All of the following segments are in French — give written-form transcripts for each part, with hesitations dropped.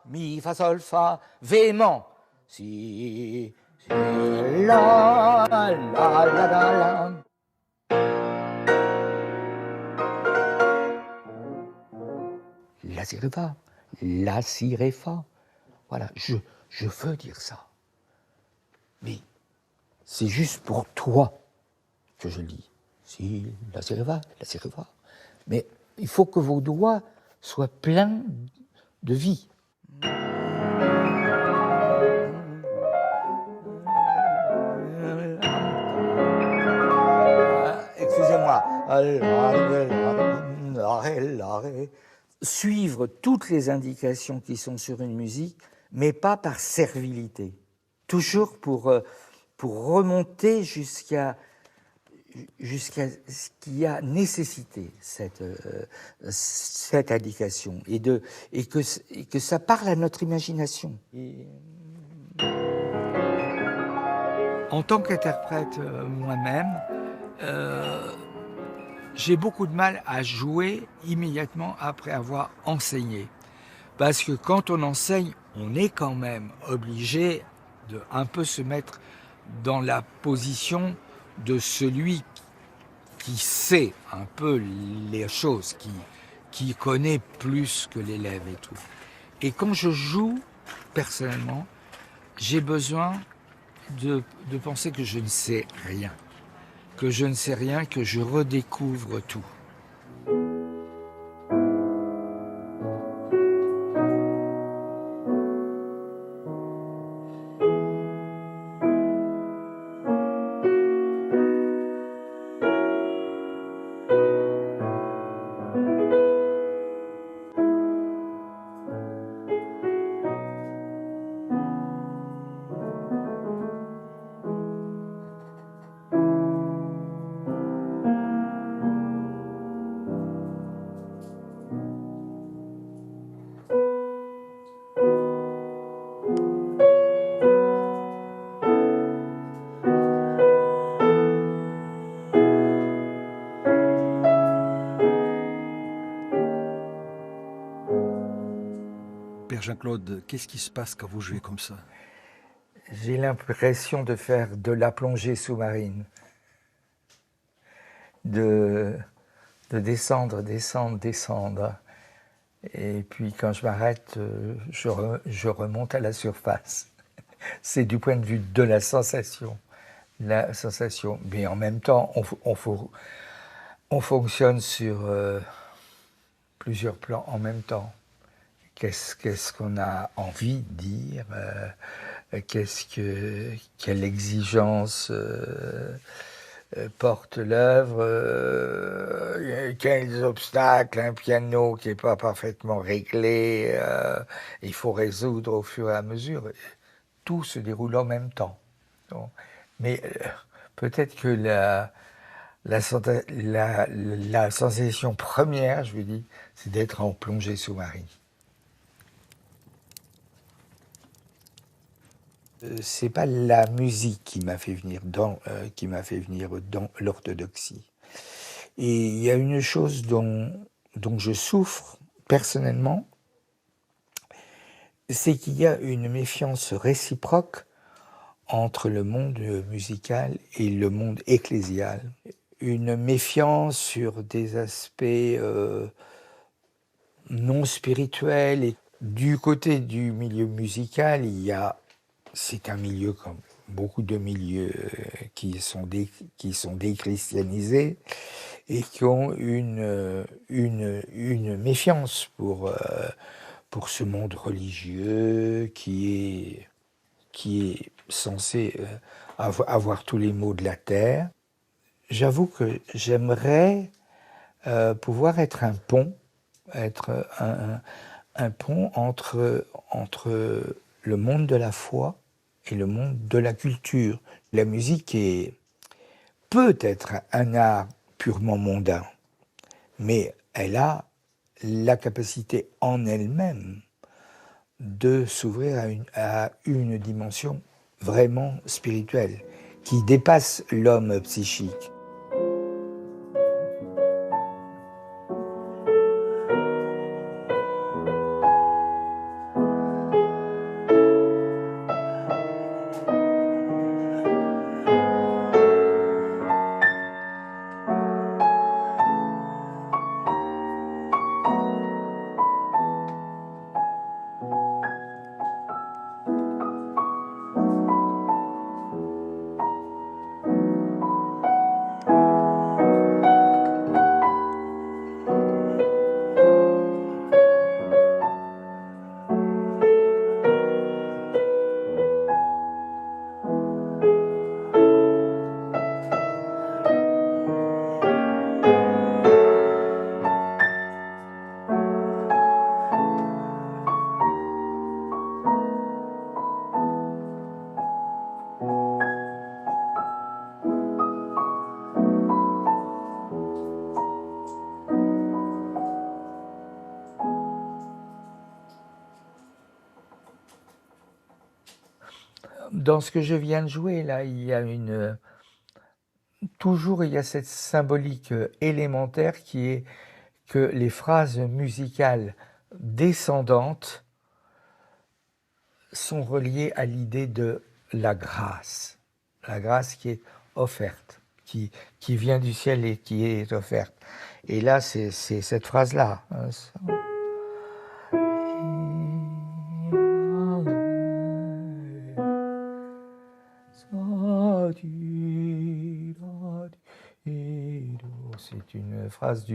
mi, fa, sol, fa, véhément. Si, la, la. La, si, ré, fa, la, si, ré, fa. Voilà, je veux dire ça. Mais c'est juste pour toi que je lis. Si, la, si, ré, fa, la, si, ré, fa. Mais il faut que vos doigts soient pleins de vie. Excusez-moi. Suivre toutes les indications qui sont sur une musique, mais pas par servilité. Toujours pour remonter jusqu'à ce qui a nécessité cette indication et que ça parle à notre imagination. En tant qu'interprète moi-même, j'ai beaucoup de mal à jouer immédiatement après avoir enseigné. Parce que quand on enseigne, on est quand même obligé de un peu se mettre dans la position de celui qui sait un peu les choses, qui connaît plus que l'élève et tout. Et quand je joue, personnellement, j'ai besoin de penser que je ne sais rien. Que je ne sais rien, que je redécouvre tout. Père Jean-Claude, qu'est-ce qui se passe quand vous jouez comme ça? J'ai l'impression de faire de la plongée sous-marine. De descendre. Et puis quand je m'arrête, je remonte à la surface. C'est du point de vue de la sensation. La sensation. Mais en même temps, on fonctionne sur plusieurs plans en même temps. Qu'est-ce qu'on a envie de dire, quelle exigence porte l'œuvre, quels obstacles, un piano qui n'est pas parfaitement réglé, il faut résoudre au fur et à mesure. Tout se déroule en même temps. Donc, mais peut-être que la sensation première, je vous dis, c'est d'être en plongée sous-marine. C'est pas la musique qui m'a fait venir dans l'orthodoxie. Et il y a une chose dont je souffre personnellement, c'est qu'il y a une méfiance réciproque entre le monde musical et le monde ecclésial. Une méfiance sur des aspects non spirituels. Et du côté du milieu musical, c'est un milieu comme beaucoup de milieux qui sont déchristianisés et qui ont une méfiance pour ce monde religieux qui est censé avoir tous les maux de la terre. J'avoue que j'aimerais pouvoir être un pont, un pont entre le monde de la foi et le monde de la culture. La musique peut être un art purement mondain, mais elle a la capacité en elle-même de s'ouvrir à une dimension vraiment spirituelle, qui dépasse l'homme psychique. dans ce que je viens de jouer, là, toujours il y a cette symbolique élémentaire qui est que les phrases musicales descendantes sont reliées à l'idée de la grâce qui est offerte, qui vient du ciel et qui est offerte. Et là, c'est cette phrase-là. C'est une phrase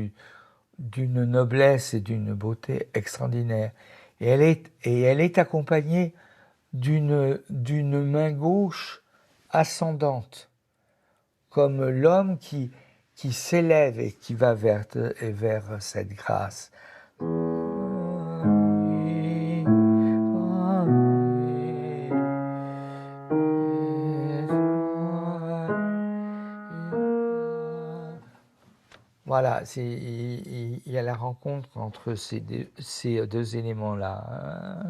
d'une noblesse et d'une beauté extraordinaire. Et elle est accompagnée d'une main gauche ascendante, comme l'homme qui s'élève et qui va vers cette grâce. Voilà, il y a la rencontre entre ces deux éléments-là.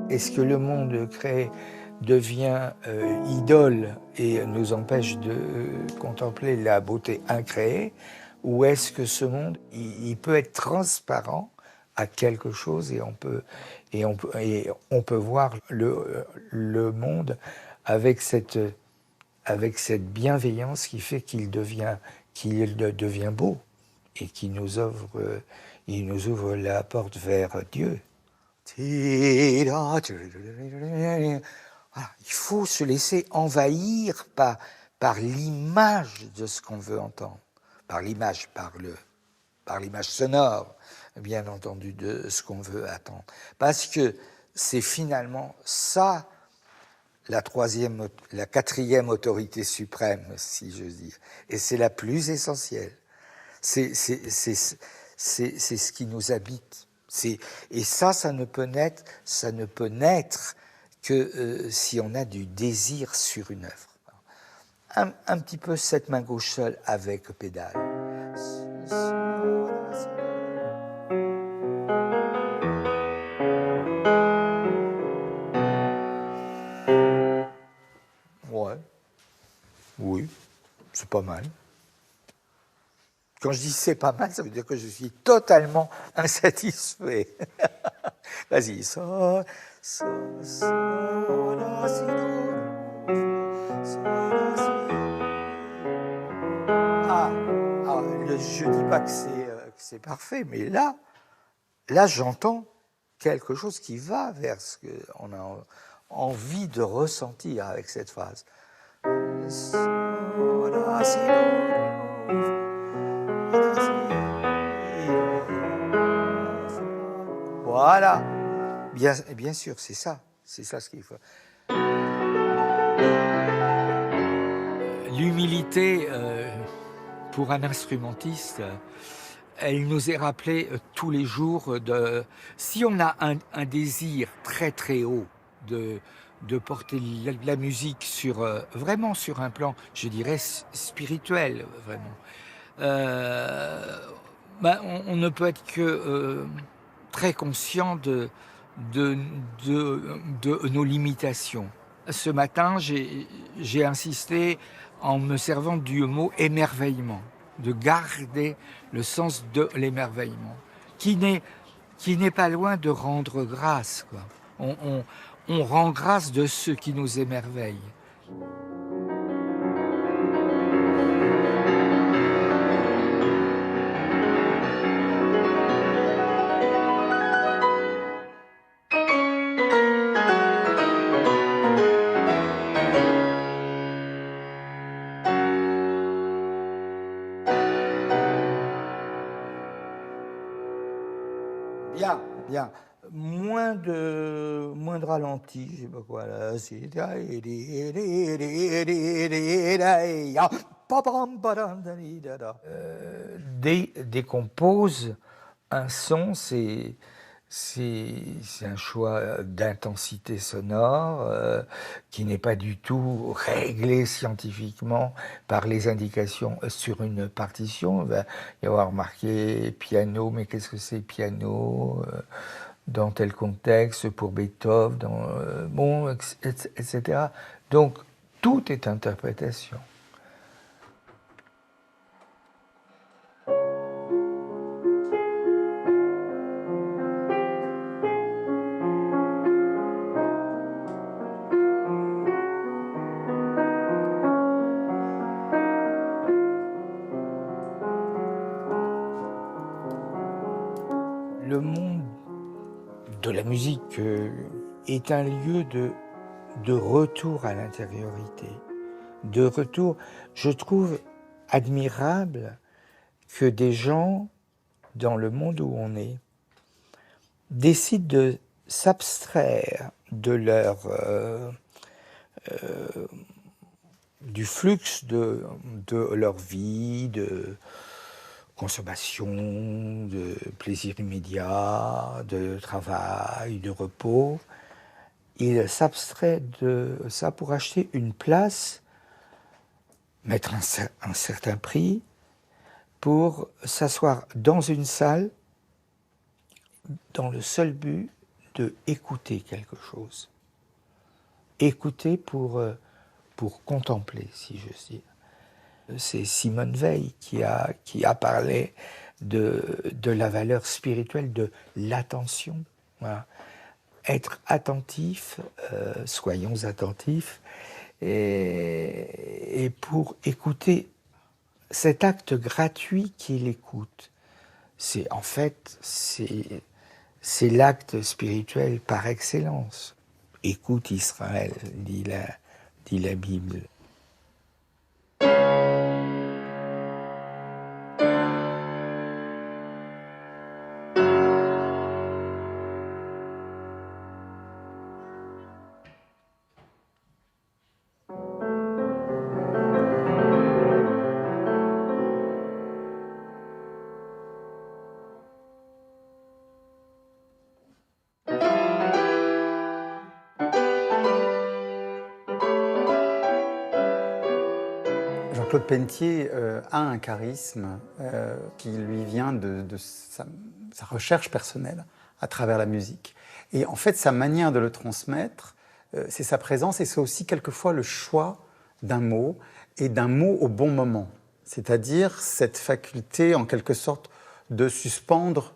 Est-ce que le monde créé devient idole et nous empêche de contempler la beauté incréée, ou est-ce que ce monde, il peut être transparent à quelque chose et on peut voir le monde avec cette bienveillance qui fait qu'il devient beau et qui nous ouvre la porte vers Dieu. Voilà, il faut se laisser envahir par l'image de ce qu'on veut entendre, par l'image sonore, bien entendu, de ce qu'on veut attendre. Parce que c'est finalement ça, la quatrième autorité suprême, si j'ose dire. Et c'est la plus essentielle. C'est ce qui nous habite. Et ça ne peut naître que si on a du désir sur une œuvre. Un petit peu cette main gauche seule avec pédale. Ouais. Oui, c'est pas mal. Quand je dis c'est pas mal, ça veut dire que je suis totalement insatisfait. Vas-y. Sol, sol, sol, la, si, do, sol, la, si. Je dis pas que c'est parfait, mais là j'entends quelque chose qui va vers ce qu'on a envie de ressentir avec cette phrase. Sol, la, si, do. Voilà, bien sûr, c'est ça ce qu'il faut. L'humilité, pour un instrumentiste, elle nous est rappelée tous les jours si on a un désir très très haut de porter la musique vraiment sur un plan, je dirais, spirituel, vraiment. On ne peut être que très conscient de nos limitations. Ce matin, j'ai insisté en me servant du mot émerveillement, de garder le sens de l'émerveillement, qui n'est pas loin de rendre grâce, quoi. On rend grâce de ce qui nous émerveille. Bien. Moins de ralenti, je sais pas quoi là. Dès qu'on pose un son, c'est un choix d'intensité sonore qui n'est pas du tout réglé scientifiquement par les indications sur une partition. Il va y avoir marqué piano, mais qu'est-ce que c'est piano dans tel contexte, pour Beethoven, bon, etc. Donc, tout est interprétation. Le monde de la musique est un lieu de retour à l'intériorité, de retour. Je trouve admirable que des gens, dans le monde où on est, décident de s'abstraire de du flux de leur vie, de consommation, de plaisir immédiat, de travail, de repos. Ils s'abstraient de ça pour acheter une place, mettre un certain prix, pour s'asseoir dans une salle dans le seul but de écouter quelque chose. Écouter pour contempler, si je dis. C'est Simone Weil qui a parlé de la valeur spirituelle de l'attention. Voilà. Être attentif, soyons attentifs, et pour écouter cet acte gratuit qui est l'écoute. C'est l'acte spirituel par excellence. Écoute Israël, dit la Bible. Jean-Claude Pentier a un charisme qui lui vient de sa recherche personnelle à travers la musique. Et en fait, sa manière de le transmettre, c'est sa présence et c'est aussi quelquefois le choix d'un mot et d'un mot au bon moment. C'est-à-dire cette faculté, en quelque sorte, de suspendre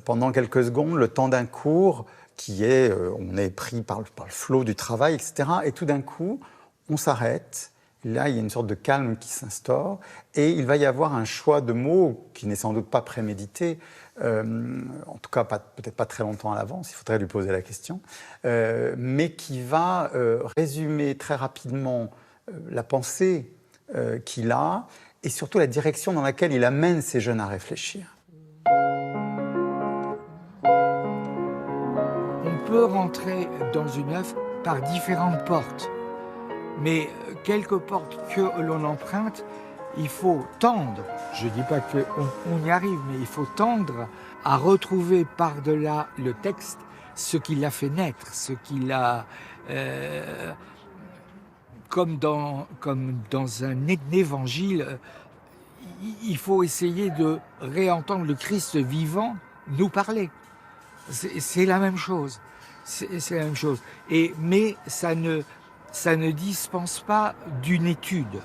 pendant quelques secondes le temps d'un cours qui est, on est pris par le flot du travail, etc. Et tout d'un coup, on s'arrête. Là, il y a une sorte de calme qui s'instaure et il va y avoir un choix de mots qui n'est sans doute pas prémédité, en tout cas peut-être pas très longtemps à l'avance, il faudrait lui poser la question, mais qui va résumer très rapidement la pensée qu'il a et surtout la direction dans laquelle il amène ces jeunes à réfléchir. On peut rentrer dans une œuvre par différentes portes. Mais quelque porte que l'on emprunte, il faut tendre. Je ne dis pas qu'on y arrive, mais il faut tendre à retrouver par-delà le texte ce qui l'a fait naître, ce qui l'a... comme dans un évangile, il faut essayer de réentendre le Christ vivant nous parler. C'est la même chose. C'est la même chose. Mais ça ne dispense pas d'une étude.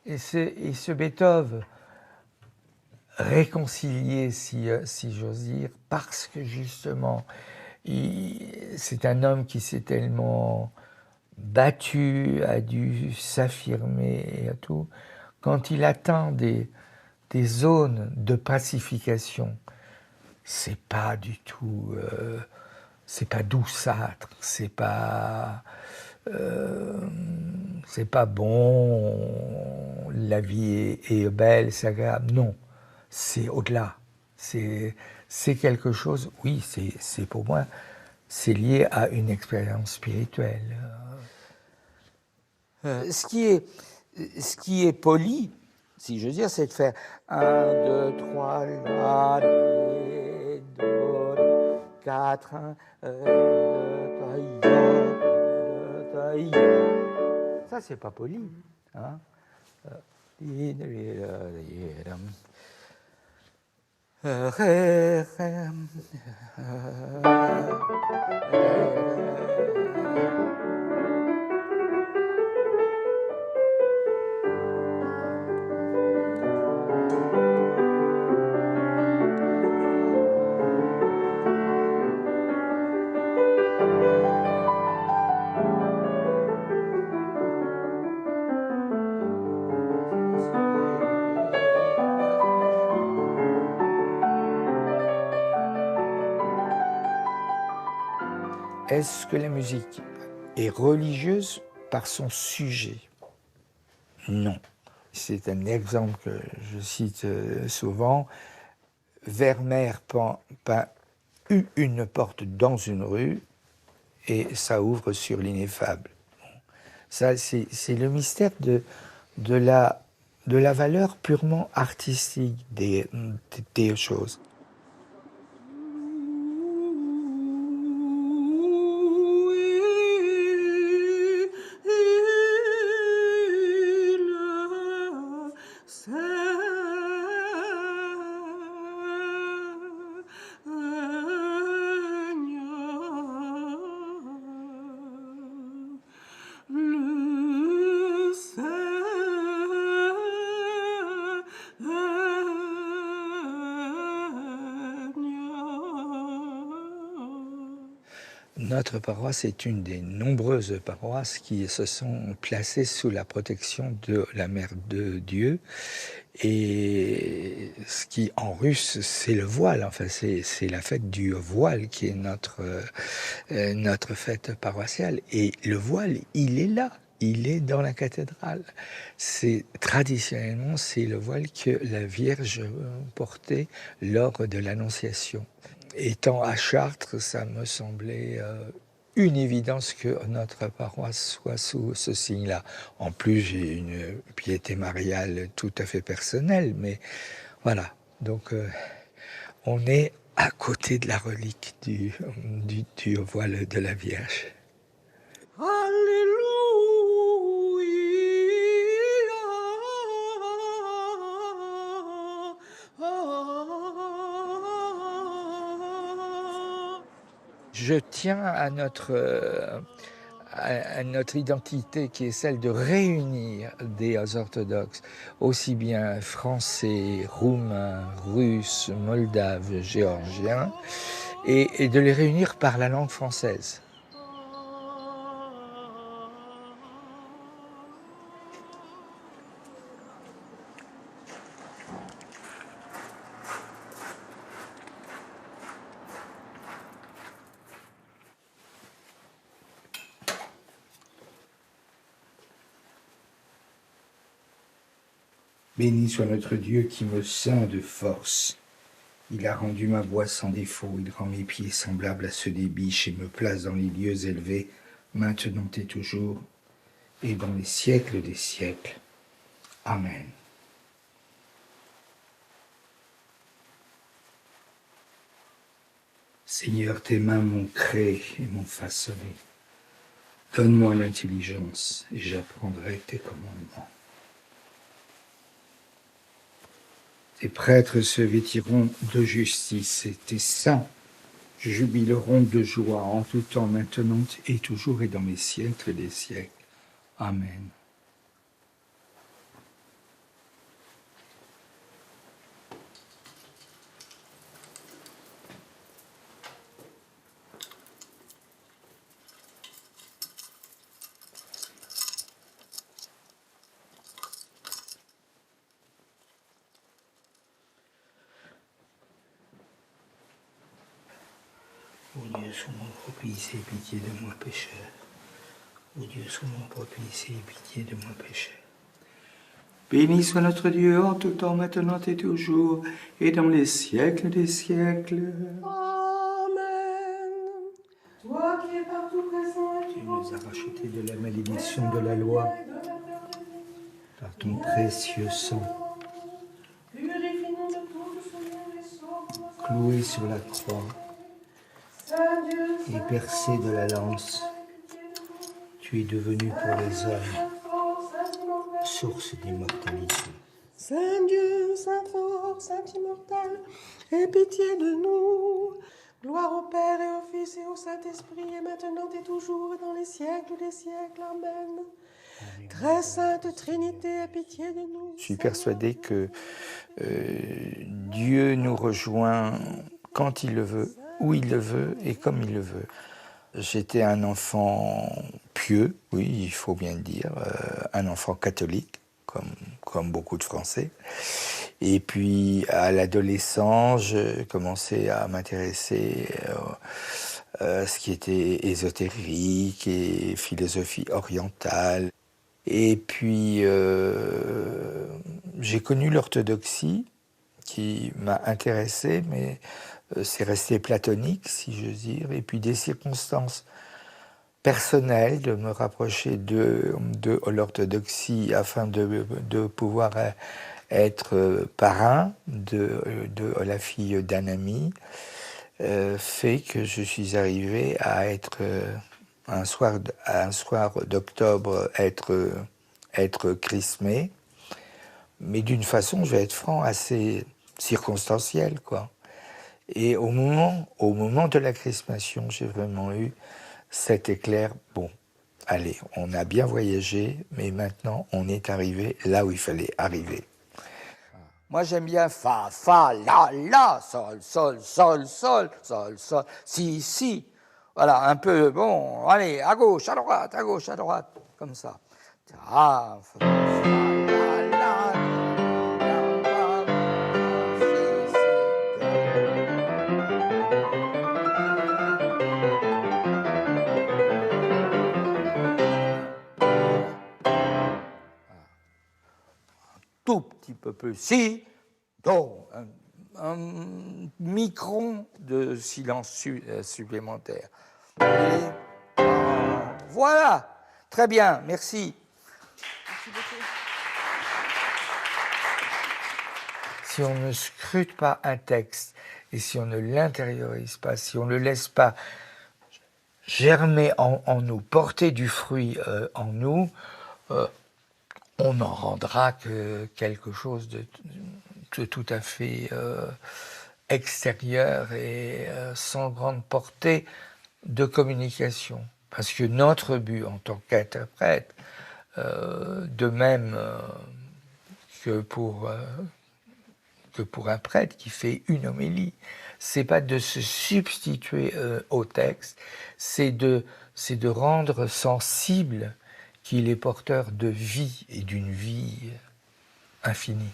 Et ce Beethoven, réconcilié, si j'ose dire, parce que justement, c'est un homme qui s'est tellement battu, a dû s'affirmer et à tout. Quand il atteint des des zones de pacification. C'est pas du tout, c'est pas douceâtre, c'est pas bon, la vie est belle, c'est agréable. Non, c'est au-delà. C'est quelque chose, oui, c'est pour moi, c'est lié à une expérience spirituelle. Ce qui est poli, si je veux dire, c'est de faire 1, 2, 3, la, ré, do, ré, 4, 1, ta, ya. Ça, c'est pas poli. Hein? Est-ce que la musique est religieuse par son sujet? Non. C'est un exemple que je cite souvent. Vermeer peint une porte dans une rue et ça ouvre sur l'ineffable. Ça, c'est le mystère de la valeur purement artistique des choses. Notre paroisse est une des nombreuses paroisses qui se sont placées sous la protection de la Mère de Dieu. Et ce qui, en russe, c'est le voile. Enfin, c'est la fête du voile qui est notre fête paroissiale. Et le voile, il est là. Il est dans la cathédrale. Traditionnellement, c'est le voile que la Vierge portait lors de l'Annonciation. Étant à Chartres, ça me semblait une évidence que notre paroisse soit sous ce signe-là. En plus, j'ai une piété mariale tout à fait personnelle, mais voilà. Donc, on est à côté de la relique du voile de la Vierge. Je tiens à notre identité qui est celle de réunir des orthodoxes, aussi bien français, roumains, russes, moldaves, géorgiens, et de les réunir par la langue française. Béni soit notre Dieu qui me ceint de force. Il a rendu ma voix sans défaut, il rend mes pieds semblables à ceux des biches et me place dans les lieux élevés, maintenant et toujours, et dans les siècles des siècles. Amen. Seigneur, tes mains m'ont créé et m'ont façonné. Donne-moi l'intelligence et j'apprendrai tes commandements. Tes prêtres se vêtiront de justice et tes saints jubileront de joie en tout temps, maintenant et toujours et dans les siècles des siècles. Amen. Ô Dieu, sois mon propice et pitié de moi pécheur. Ô Dieu, sois mon propice et pitié de moi pécheur. Béni soit notre Dieu en tout temps, maintenant et toujours, et dans les siècles des siècles. Amen. Toi qui es partout présent et Tu nous as rachetés de la malédiction de la loi par ton précieux sang, purifie-nous de toute souillure et sang. cloué sur la croix Saint Dieu, et percé de la lance. Tu es devenu pour les hommes source d'immortalité. Saint Dieu, Saint fort, Saint immortel, aie pitié de nous. Gloire au Père et au Fils et au Saint-Esprit, et maintenant et toujours, et dans les siècles des siècles. Amen. Très sainte Trinité, aie pitié de nous. Je suis persuadé que Dieu nous rejoint quand il le veut, où il le veut et comme il le veut. J'étais un enfant pieux, oui, il faut bien le dire, un enfant catholique, comme beaucoup de Français. Et puis, à l'adolescence, je commençais à m'intéresser à ce qui était ésotérique et philosophie orientale. Et puis, j'ai connu l'orthodoxie, qui m'a intéressé, mais c'est resté platonique, si j'ose dire. Et puis des circonstances personnelles de me rapprocher de l'orthodoxie afin de pouvoir être parrain de la fille d'un ami, fait que je suis arrivé à être, un soir d'octobre, être chrismé, mais d'une façon, je vais être franc, assez circonstancielle, quoi. Et au moment de la chrismation, j'ai vraiment eu cet éclair. Bon, allez, on a bien voyagé, mais maintenant, on est arrivé là où il fallait arriver. Moi, j'aime bien fa, la, sol, sol, sol, sol, sol, sol, si, si. Voilà, un peu, bon, allez, à gauche, à droite, comme ça. Ah, fa, la, tout petit peu plus si, do, un micron de silence supplémentaire. Et, voilà, très bien, merci. Si on ne scrute pas un texte et si on ne l'intériorise pas, si on ne le laisse pas germer en nous, porter du fruit en nous, on n'en rendra que quelque chose de tout à fait extérieur et sans grande portée de communication. Parce que notre but en tant qu'interprète, de même que pour un prêtre qui fait une homélie, c'est pas de se substituer au texte, c'est de rendre sensible qu'il est porteur de vie et d'une vie infinie.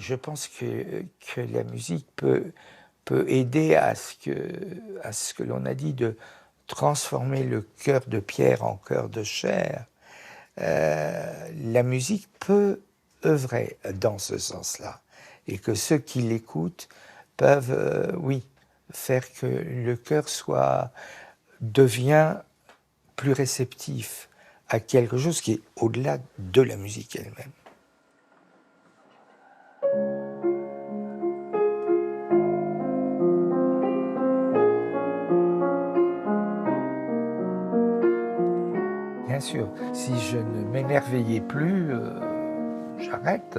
je pense que la musique peut aider à ce que l'on a dit de transformer le cœur de pierre en cœur de chair. La musique peut œuvrer dans ce sens-là, et que ceux qui l'écoutent peuvent, oui, faire que le cœur devient plus réceptif à quelque chose qui est au-delà de la musique elle-même. Bien sûr, si je ne m'émerveillais plus, j'arrête.